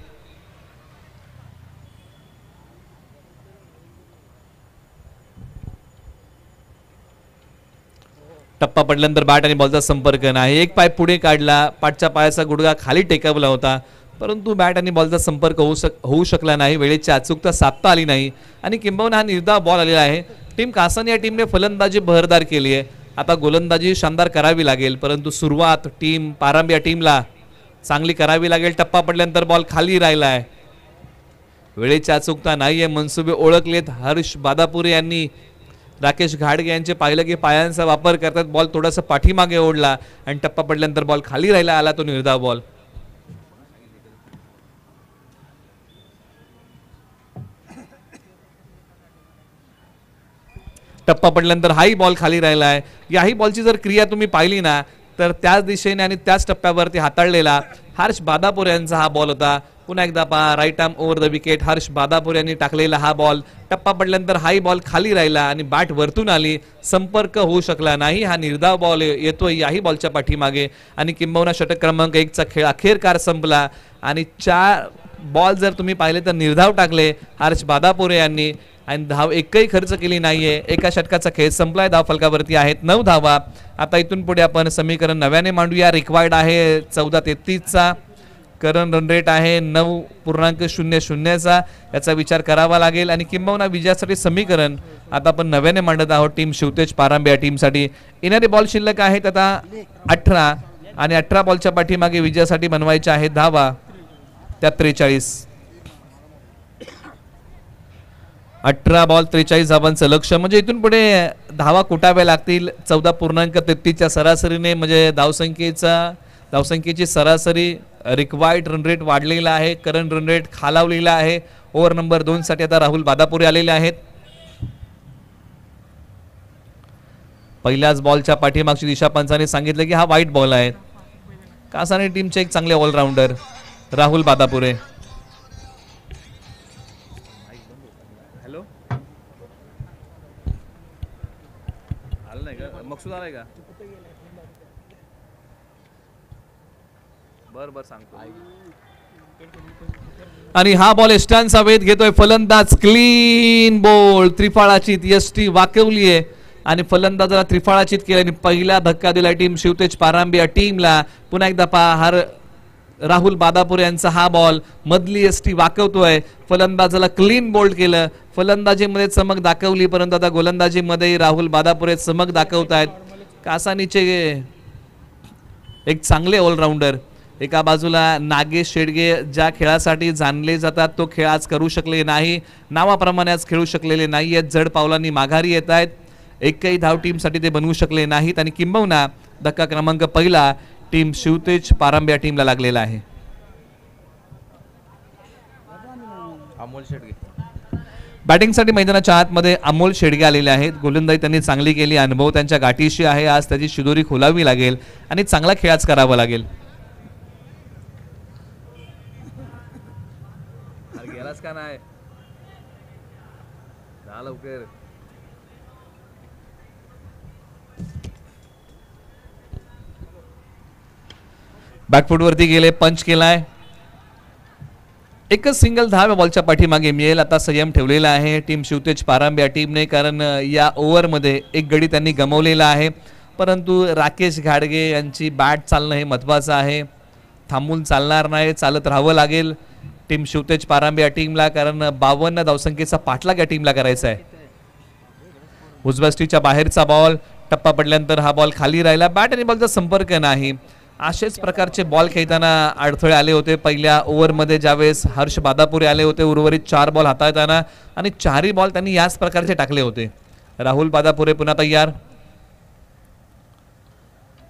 टप्पा पडल्यानंतर बॅट आणि बॉलचा संपर्क नाही. एक पाय पुढे काढला, पाठच्या पायाचा गुडघा खाली टेकवला होता परंतु बॅट आणि बॉलचा संपर्क होऊ शकला नाही. वेळेची अचूकता साधता आली नाही आणि किंबहुना हा निर्धाव बॉल आलेला आहे. टीम कासान या टीमने फलंदाजी बहरदार केली आहे. आता गोलंदाजी शानदार करावी लागेल परंतु सुरुवात टीम पारांब्या टीमला चांगली करावी लागेल. टप्पा पडल्यानंतर बॉल खाली राहिला आहे. वेळेची अचूकता नाहीये. मनसुबे ओळखलेत हर्ष बादापुरे यांनी. राकेश घाडगे यांचे पाहिलं की पायांचा वापर करतात, बॉल थोडासा पाठीमागे ओढला आणि टप्पा पडल्यानंतर बॉल खाली राहिला, आला तो निर्धाव बॉल. टप्पा पडल्यानंतर हाही बॉल खाली राहिला आहे. याही बॉलची जर क्रिया तुम्ही पाहिली ना तर त्याच दिशेने आणि त्याच टप्प्यावरती हाताळलेला हर्ष बादापुरे यांचा हा बॉल होता. पुन्हा एकदा पहा, right arm over the wicket Harsh Badapure यांनी टाकलेला हा बॉल. टप्पा पडल्यानंतर हाही बॉल खाली राहिला आणि बॅट वरतून आली, संपर्क होऊ शकला नाही. हा निर्धाव बॉल येतोय याही बॉलच्या पाठीमागे आणि किंबहुना षटक क्रमांक 1चा खेळ अखेरकार संपला आणि 4 बॉल जर तुम्ही पाहिले तर निर्धाव टाकले हर्ष बादापुरे यांनी आणि धाव एकही खर्च केली नाहीये. एका षटकाचा खेळ संपलाय. धाव फलकावरती आहेत 9 धावा. आता इथून पुढे आपण समीकरण नव्याने मांडूया. रिक्वायर्ड आहे 14-33चा, करंट रन रेट आहे 9.00चा. याचा विचार करावा लागेल आणि किंबहुना विजयासाठी समीकरण आता आपण नव्याने मांडत आहोत टीम शिवतेज पारांब्या टीमसाठी. येणारे बॉल शिल्लक आहेत आता 18 आणि 18 बॉलच्या पाठीमागे विजयासाठी बनवायच्या आहेत धावा त्या 43. 18 बॉल 43 धावांचं लक्ष, म्हणजे इथून पुढे धावा कुटाव्या लागतील 14.33च्या सरासरीने. म्हणजे धावसंख्येची सरासरी रिक्वायर्ड रन रेट वाढलेला आहे, करंट रन रेट खालावलेला आहे. ओव्हर नंबर 2 साठी आता राहुल बादापुरे आलेले आहेत. पहिल्याच बॉलच्या पाठीमागची दिशा पंचाने सांगितलं की हा वाईट बॉल आहे. कासानी टीमचे एक चांगले ऑलराऊंडर राहुल बादापुरे. हॅलो, आलं नाही का? मकसूद आलाय का? बर सांगतो. आणि हा बॉल एस्टांचा वेध घेतोय फलंदाज. क्लीन बॉल, त्रिफळाचीत यष्टी वाकवली आहे आणि फलंदाजाला त्रिफळाचीत केल्याने पहिला धक्का दिला टीम शिवतेज पारांब्या टीमला. पुन्हा एकदा पहा, राहुल बादापुरे यांचा हा बॉल मधली यष्टी वाकवतोय. फलंदाजाला क्लीन बोल्ड केलं. फलंदाजीमध्ये चमक दाखवली परंतु आता गोलंदाजीमध्ये राहुल बादापुरे चमक दाखवतायत. कासानीचे एक चांगले ऑलराऊंडर. एका बाजूला नागेश शेडगे ज्या खेळासाठी जाणले जातात तो खेळ आज करू शकले नाही, नावाप्रमाणे आज खेळू शकलेले नाही आहेत. जड पावलांनी माघारी येत आहेत. एकही धाव टीमसाठी ते बनवू शकले नाहीत आणि किंबहुना धक्का क्रमांक 1 टीम शिवतेज पारांब्या टीमला लागलेला आहे. अमोल शेडगे बॅटिंगसाठी मैदानाच्या आतमध्ये अमोल शेडगे आलेले आहेत. गोलंदाजी त्यांनी चांगली केली, अनुभव त्यांच्या गाठीशी आहे. आज त्याची शिदोरी खोलावी लागेल आणि चांगला खेळ आज करावा लागेल. का नाही जा लवकर बॅकफूट वरती गेले, पंच केलाय. एकच सिंगल 10व्या बॉलच्या पाठीमागे मिळेल आता संयम ठेवलेला आहे टीम शिवतेज पारांबे या टीमने, कारण या ओव्हरमध्ये एक गडी त्यांनी गमावलेला आहे. परंतु राकेश घाडगे यांची बॅट चालणं हे महत्त्वाचं आहे. थांबून चालणार नाही, चालत राहावं लागेल टीम शिवतेज पारांबे या टीमला, कारण 52 धावसंख्येचा पाठलाग या टीमला करायचा आहे. उजव्या स्टीच्या बाहेरचा बॉल, टप्पा पडल्यानंतर हा बॉल खाली राहिला, बॅट आणि बॉलचा संपर्क नाही. असेच प्रकारचे बॉल खेळताना अडथळे आले होते पहिल्या ओव्हरमध्ये, ज्यावेळेस हर्ष बादापुरे आले होते उर्वरित 4 बॉल हाताळताना, आणि 4ही बॉल त्यांनी याच प्रकारचे टाकले होते. राहुल बादापुरे पुन्हा तयार.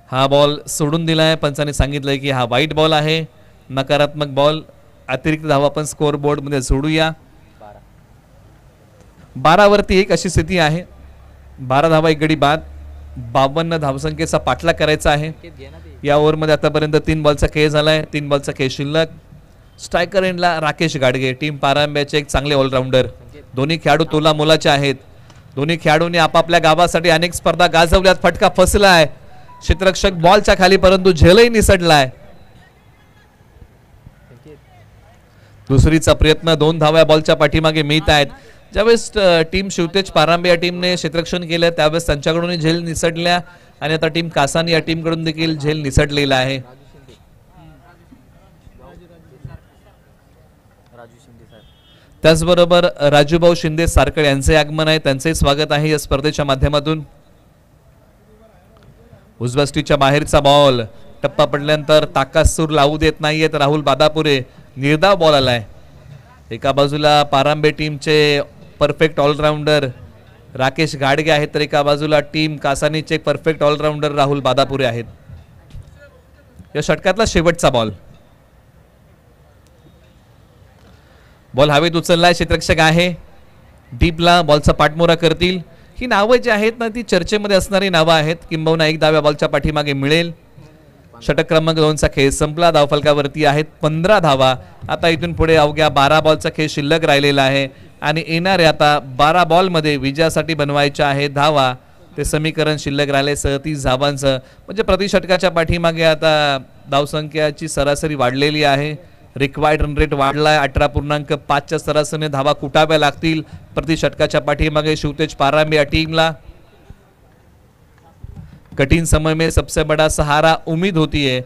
हा बॉल सोडून दिलाय, पंचाने सांगितलंय की हा वाईट बॉल आहे, नकारात्मक बॉल. अतिरिक्त धावा आपण स्कोअर बोर्ड मध्ये जोडूया. 12 वरती 1 अशी स्थिती आहे. 12 धावा, 1 गडी बाद, 52 धावसंख्येचा पाठलाग करायचा आहे. या ओव्हरमध्ये आतापर्यंत 3 बॉलचा खेळ झालाय, 3 बॉलचा खेळ शिल्लक. स्ट्रायकर एंडला राकेश घाडगे, टीम पारांब्याचे एक चांगले ऑलराऊंडर. दोन्ही खेळाडू तोला मोलाचे आहेत. दोन्ही खेळाडूंनी आपापल्या गावासाठी अनेक स्पर्धा गाजवल्यात. फटका फसलाय क्षेत्ररक्षक बॉलच्या खाली, परंतु झेलही निसटलाय. दुसरीचा प्रयत्न, 2 धावा बॉलच्या पाठीमागे मिळत आहेत. ज्यावेळेस टीम शिवतेज पारांबे या टीमने क्षेत्ररक्षण केलं त्यावेळेस त्यांच्याकडून झेल निसटल्या, आणि आता टीम कासानी या टीमकडून देखील झेल निसटलेला आहे. त्याचबरोबर राजूभाऊ शिंदे सारकड यांचे आगमन आहे, त्यांचे स्वागत आहे या स्पर्धेच्या माध्यमातून. उजव्या स्टीच्या बाहेरचा बॉल, टप्पा पडल्यानंतर ताकासूर लावू देत नाहीयेत राहुल बादापुरे. निर्धाव बॉल आलाय. एका बाजूला पारांबे टीमचे परफेक्ट ऑलराऊंडर राकेश घाडगे आहेत, तर एका बाजूला टीम कासानीचे परफेक्ट ऑलराऊंडर राहुल बादापुरे आहेत. या षटकातला शेवटचा बॉल, बॉल हवेत उचललाय, क्षेत्ररक्षक आहे डीपला, बॉलचा पाठमोरा करतील. ही नावं जी आहेत ना ती चर्चेमध्ये असणारी नावं आहेत. किंबहुना 1 धाव्या बॉलच्या पाठीमागे मिळेल. षटक क्रमांक 2चा खेळ संपला, धावफलकावरती आहेत 15 धावा. आता इथून पुढे अवघ्या 12 बॉलचा खेळ शिल्लक राहिलेला आहे, आणि येणारे आता 12 बॉलमध्ये विजयासाठी बनवायच्या आहेत धावा. ते समीकरण शिल्लक राहिले 37 धावांचं, म्हणजे प्रति षटकाच्या पाठीमागे आता धावसंख्याची सरासरी वाढलेली आहे. रिक्वायर्ड रन रेट वाढलाय, 18.5च्या सरासरीने धावा कुटाव्या लागतील प्रति षटकाच्या पाठीमागे शिवतेज पारांबे या टीमला. कठीण समय में सबसे बड़ा सहारा उम्मीद होती है,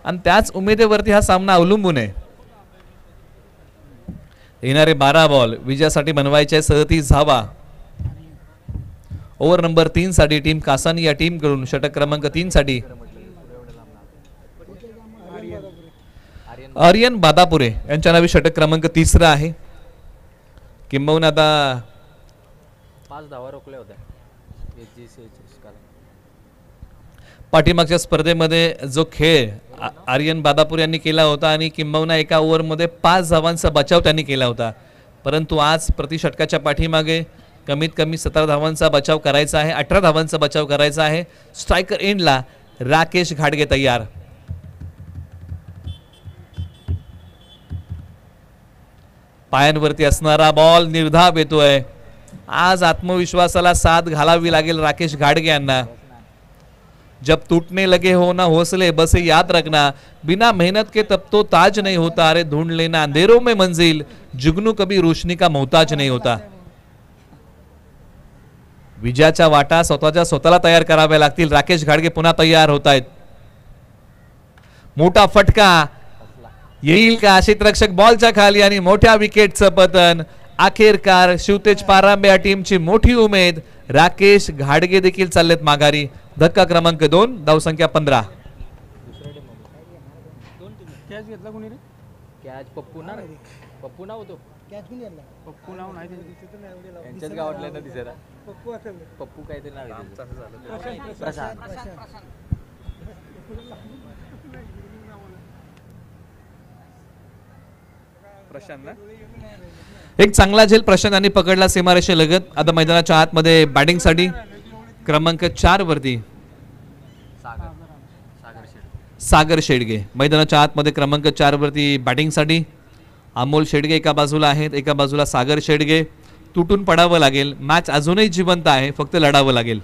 आणि त्याच उमेदीवरती हा सामना अवलंबून आहे. येणारे 12 बॉल विजयासाठी बनवायचे 37 धावा. ओव्हर नंबर 3 साठी टीम कासानी या टीम कडून षटक क्रमांक 3 साठी आर्यन बादापुरे यांच्या नावे षटक क्रमांक 3 आहे. किंबहुना आता 5 धावा रोखल्या होत्या पाठीमागच्या स्पर्धेमध्ये जो खेळ आर्यन बादापूर यांनी केला होता, आणि किंबहुना एका ओव्हरमध्ये 5 धावांचा बचाव त्यांनी केला होता. परंतु आज प्रति षटकाच्या पाठीमागे कमीत कमी 17 धावांचा बचाव करायचा आहे, 18 धावांचा बचाव करायचा आहे. स्ट्रायकर एंडला राकेश घाडगे तयार. पायांवरती असणारा बॉल निर्धाव येतोय. आज आत्मविश्वासाला साथ घालावी लागेल राकेश घाडगे यांना. जब टूटने लगे हो ना हौसले बस याद रखना, बिना मेहनत के तब तो ताज नहीं होता, अरे ढूंढ लेना अंधेरों में मंजिल, जुगनू कभी रोशनी का मोहताज नहीं होता. विजयाच्या वाटा स्वतःला तयार कराव्या लागतील. राकेश घाडगे पुन्हा तयार होत आहेत. मोठा फटका येईल का? क्षेत्ररक्षक बॉलच्या खाली, आणि मोठ्या विकेटचं पतन. अखेरकार शिवतेज पारांबे या टीमची मोठी उमेद राकेश घाडगे देखील चाललेत माघारी. धक्का क्रमांक 2, धावसंख्या 15. कॅच घेतला कोणी रे? कॅच पप्पू ना, पप्पू ना होतो. कॅच कोणी आणला? पप्पू नाव नाही यांच्याच गावातल्या ना दिसरा. पप्पू असेल. पप्पू काहीतरी नाव आहे प्रशांत. एक चांगला झेल प्रशांत यांनी पकडला सीमारेषेलगत. आता मैदानाच्या आतमध्ये बॅटिंगसाठी क्रमांक 4 वरती सागर शेडगे मैदानाच्या आतमध्ये क्रमांक 4 वरती बॅटिंगसाठी. अमोल शेडगे एका बाजूला आहेत, एका बाजूला सागर शेडगे. तुटून पडावं लागेल. मॅच अजूनही जिवंत आहे, फक्त लढावं लागेल.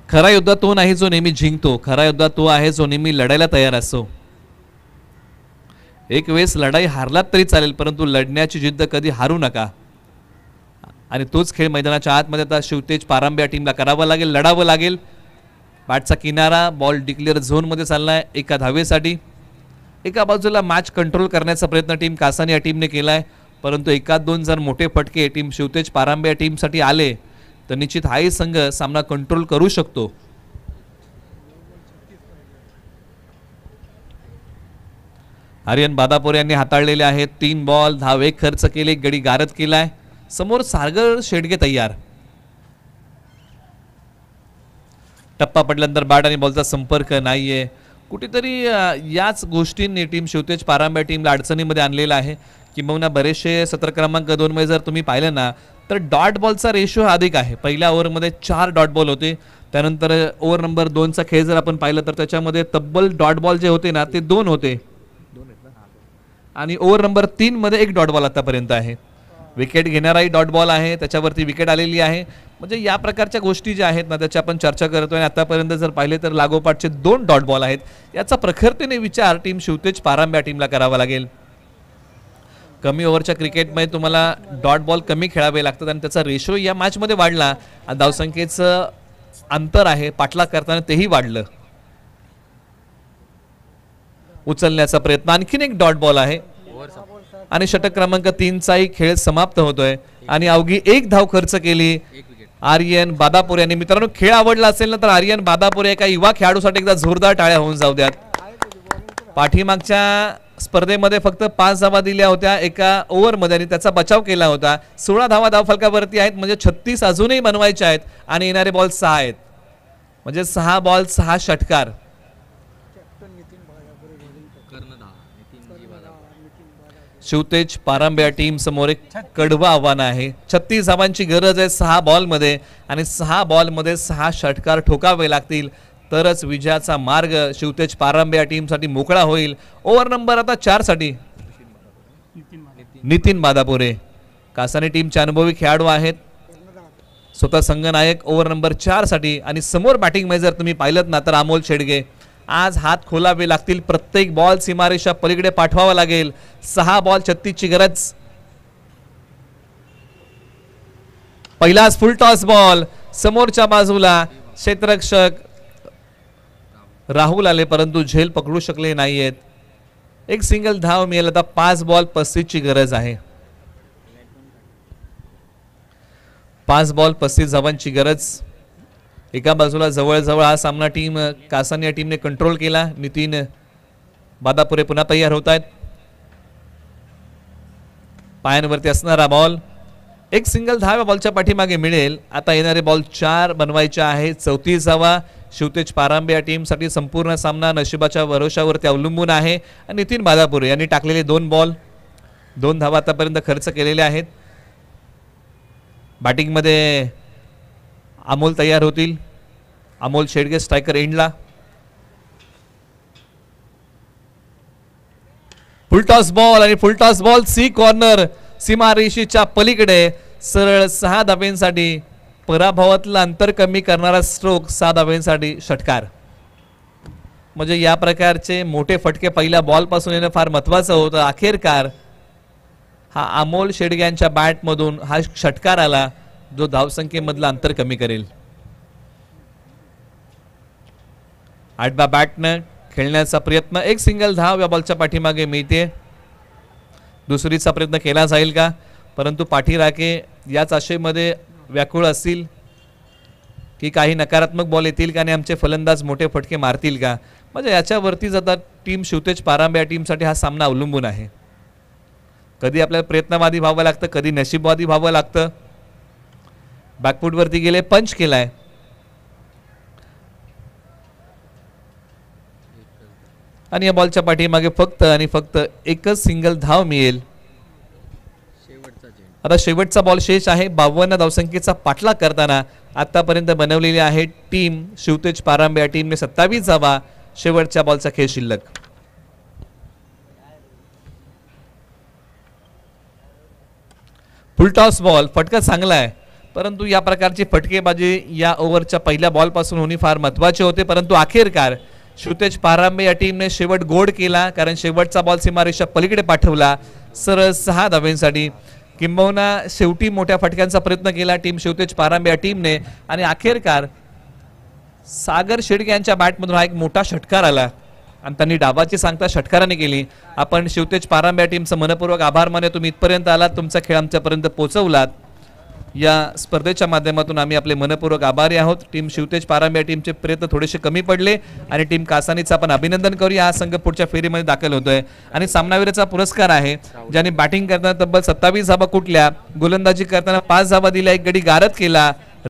खरा योद्धा तो नाही जो नेहमी जिंकतो, खरा योद्धा तो आहे जो नेहमी लढायला तयार असतो. एक वेळेस लढाई हारलात तरी चालेल, परंतु लढण्याची जिद्द कधी हारू नका. आणि तोच खेळ मैदानाच्या आतमध्ये आता शिवतेज पारंब्या टीमला करावा लागेल, लढावं लागेल. बॅटचा किनारा, बॉल डिक्लेअर झोनमध्ये चाललाय एका धावेसाठी. एका बाजूला मॅच कंट्रोल करण्याचा प्रयत्न टीम कासानी या टीमने केलाय, परंतु एकात दोन जर मोठे फटके टीम शिवतेज पारंब्या टीमसाठी आले तर निश्चित हाही संघ सामना कंट्रोल करू शकतो. आर्यन बादापूर यांनी हाताळलेले आहेत 3 बॉल, धाव 1 खर्च केले, गडी गारद केलाय. समोर सागर शेडगे तयार. टप्पा पडल्यानंतर बॅट आणि बॉलचा संपर्क नाहीये. कुठेतरी याच गोष्टींनी टीम शिवतेज पारंब्या टीमला अडचणीमध्ये आणलेला आहे. किंबहुना बरेचसे सत्र क्रमांक 2 मध्ये जर तुम्ही पाहिलं ना तर डॉट बॉलचा रेशो अधिक आहे. पहिल्या ओव्हरमध्ये 4 डॉट बॉल होते. त्यानंतर ओव्हर नंबर 2चा खेळ जर आपण पाहिलं तर त्याच्यामध्ये तब्बल डॉट बॉल जे होते ना ते 2 होते आणि ओव्हर नंबर 3 मध्ये 1 डॉट बॉल आतापर्यंत आहे. विकेट घेणाराही डॉट बॉल आहे, त्याच्यावरती विकेट आलेली आहे. म्हणजे या प्रकारच्या गोष्टी ज्या आहेत ना त्याची आपण चर्चा करतोय. आतापर्यंत जर पाहिले तर लागोपाठचे 2 डॉट बॉल आहेत. याचा प्रखरतेने विचार टीम शिवतेज पारंब्या टीमला करावा लागेल. कमी ओव्हरच्या क्रिकेटमध्ये तुम्हाला डॉट बॉल कमी खेळावे लागतात आणि त्याचा रेशो या मॅचमध्ये वाढला. धावसंख्येचं अंतर आहे पाठलाग करताना तेही वाढलं. उचलण्याचा प्रयत्न, आणखीन 1 डॉट बॉल आहे आणि षटक क्रमांक 3चाही खेळ समाप्त होतोय आणि अवघी 1 धाव खर्च केली आर्यन बादापूर यांनी. मित्रांनो, खेळ आवडला असेल ना तर आर्यन बादापूर एका युवा खेळाडूसाठी एकदा जोरदार टाळ्या होऊन जाऊ द्यात. पाठीमागच्या स्पर्धेमध्ये फक्त 5 धावा दिल्या होत्या एका ओव्हरमध्ये आणि त्याचा बचाव केला होता. 16 धावा धावफलकावरती आहेत, म्हणजे 36 अजूनही बनवायचे आहेत आणि येणारे बॉल 6 आहेत, म्हणजे 6 बॉल 6 षटकार. शिवतेज पारंब्या टीम समोर एक कडवं आव्हान आहे. 36 धावांची गरज आहे 6 बॉलमध्ये आणि 6 बॉलमध्ये 6 षटकार ठोकावे लागतील तरच विजयाचा मार्ग शिवतेज पारंब्या टीमसाठी मोकळा होईल. ओव्हर नंबर आता 4 साठी नितीन बादापुरे, कासानी टीमचे अनुभवी खेळाडू आहेत, स्वतः संघनायक ओव्हर नंबर 4 साठी. आणि समोर बॅटिंग मध्ये जर तुम्ही पाहिलं ना तर अमोल शेडगे. आज हात खोलावे लागतील, प्रत्येक बॉल सीमारेषा पलीकडे पाठवावा लागेल. 6 बॉल 36 ची गरज. पहिलाच फुल टॉस बॉल समोरच्या बाजूला क्षेत्ररक्षक राहुल आले परंतु झेल पकडू शकले नाहीयेत. एक सिंगल धाव मिळेल. आता 5 बॉल 35 ची गरज आहे. 5 बॉल 35 धावांची गरज. एका बाजूला जवळजवळ हा सामना टीम कासानी या टीमने कंट्रोल केला. नितीन बादापुरे पुन्हा तयार होत आहेत. पायांवरती असणारा बॉल, एक सिंगल धाव बॉलच्या पाठीमागे मिळेल. आता येणारे बॉल 4 बनवायचे आहे. 34 धावा शिवतेज पारंब्या टीमसाठी. संपूर्ण सामना नशिबाच्या भरोशावरती अवलंबून आहे. नितीन बादापुरे यांनी टाकलेले 2 बॉल 2 धावा आतापर्यंत खर्च केलेले आहेत. बॅटिंग मध्ये अमोल तयार होतील. अमोल शेडगे स्ट्रायकर एंडला. फुलटॉस बॉल आणि फुलटॉस बॉल सी कॉर्नर सीमारेषेच्या पलीकडे. सरळ 6 धाब्यांसाठी पराभवातलं अंतर कमी करणारा स्ट्रोक 6 धाब्यांसाठी षटकार. म्हणजे या प्रकारचे मोठे फटके पहिल्या बॉल पासून येणं फार महत्वाचं होतं. अखेरकार हा अमोल शेडगे यांच्या बॅट मधून हा षटकार आला जो धावसंख्येमधलं अंतर कमी करेल. 8 बॅटनं खेळण्याचा प्रयत्न. एक सिंगल धाव या बॉलच्या पाठीमागे मिळते. दुसरीचा प्रयत्न केला जाईल का, परंतु पाठीराखे याच आशेमध्ये व्याकुळ असतील की काही नकारात्मक बॉल येतील का आणि आमचे फलंदाज मोठे फटके मारतील का. म्हणजे याच्यावरतीच आता टीम शिवतेज पारंब्या टीमसाठी हा सामना अवलंबून आहे. कधी आपल्याला प्रयत्नवादी व्हावं लागतं, कधी नशीबवादी व्हावं लागतं. बॅकफूट वरती गेले, पंच केलाय. आणि या बॉलच्या पाठीमागे फक्त आणि फक्त एकच सिंगल धाव मिळेल. आता शेवटचा बॉल शेष आहे. 52 धावसंख्येचा पाठलाग करताना आतापर्यंत बनवलेली आहे टीम शिवतेज पारंब्या टीमने 27 धावा. शेवटच्या बॉलचा खेळ शिल्लक. फुलटॉस बॉल, फटका चांगला आहे, परंतु या प्रकारची फटकेबाजी या ओव्हरच्या पहिल्या बॉलपासून होणे फार महत्त्वाचे होते. परंतु अखेरकार श्रुतेज पारांबे या टीमने शेवट गोड केला, कारण शेवटचा बॉल सीमारेषा पलीकडे पाठवला सरळ 6 धावेंसाठी. किंबहुना शेवटी मोठ्या फटक्यांचा प्रयत्न केला टीम शिवतेज पारांबे या टीमने, आणि अखेरकार सागर शेडगे यांच्या बॅटमधून हा एक मोठा षटकार आला आणि त्यांनी डावाची सांगता षटकाराने केली. आपण शिवतेज पारांबे या टीमचं मनपूर्वक आभार माने, तुम्ही इथपर्यंत आलात, तुमचा खेळ आमच्यापर्यंत पोहोचवलात. या स्पर्धेच्या माध्यमातून आम्ही आपले मनपूर्वक आभारी आहोत. टीम शिवतेज पारांबे या टीमचे प्रयत्न थोडेसे कमी पडले आणि टीम कासानीचं आपण अभिनंदन करूया. हा संघ पुढच्या फेरीमध्ये दाखल होतोय आणि सामनावीराचा पुरस्कार आहे ज्यांनी बॅटिंग करताना तब्बल 27 धावा कुठल्या, गोलंदाजी करताना 5 धावा दिल्या, एक गडी गारद केला,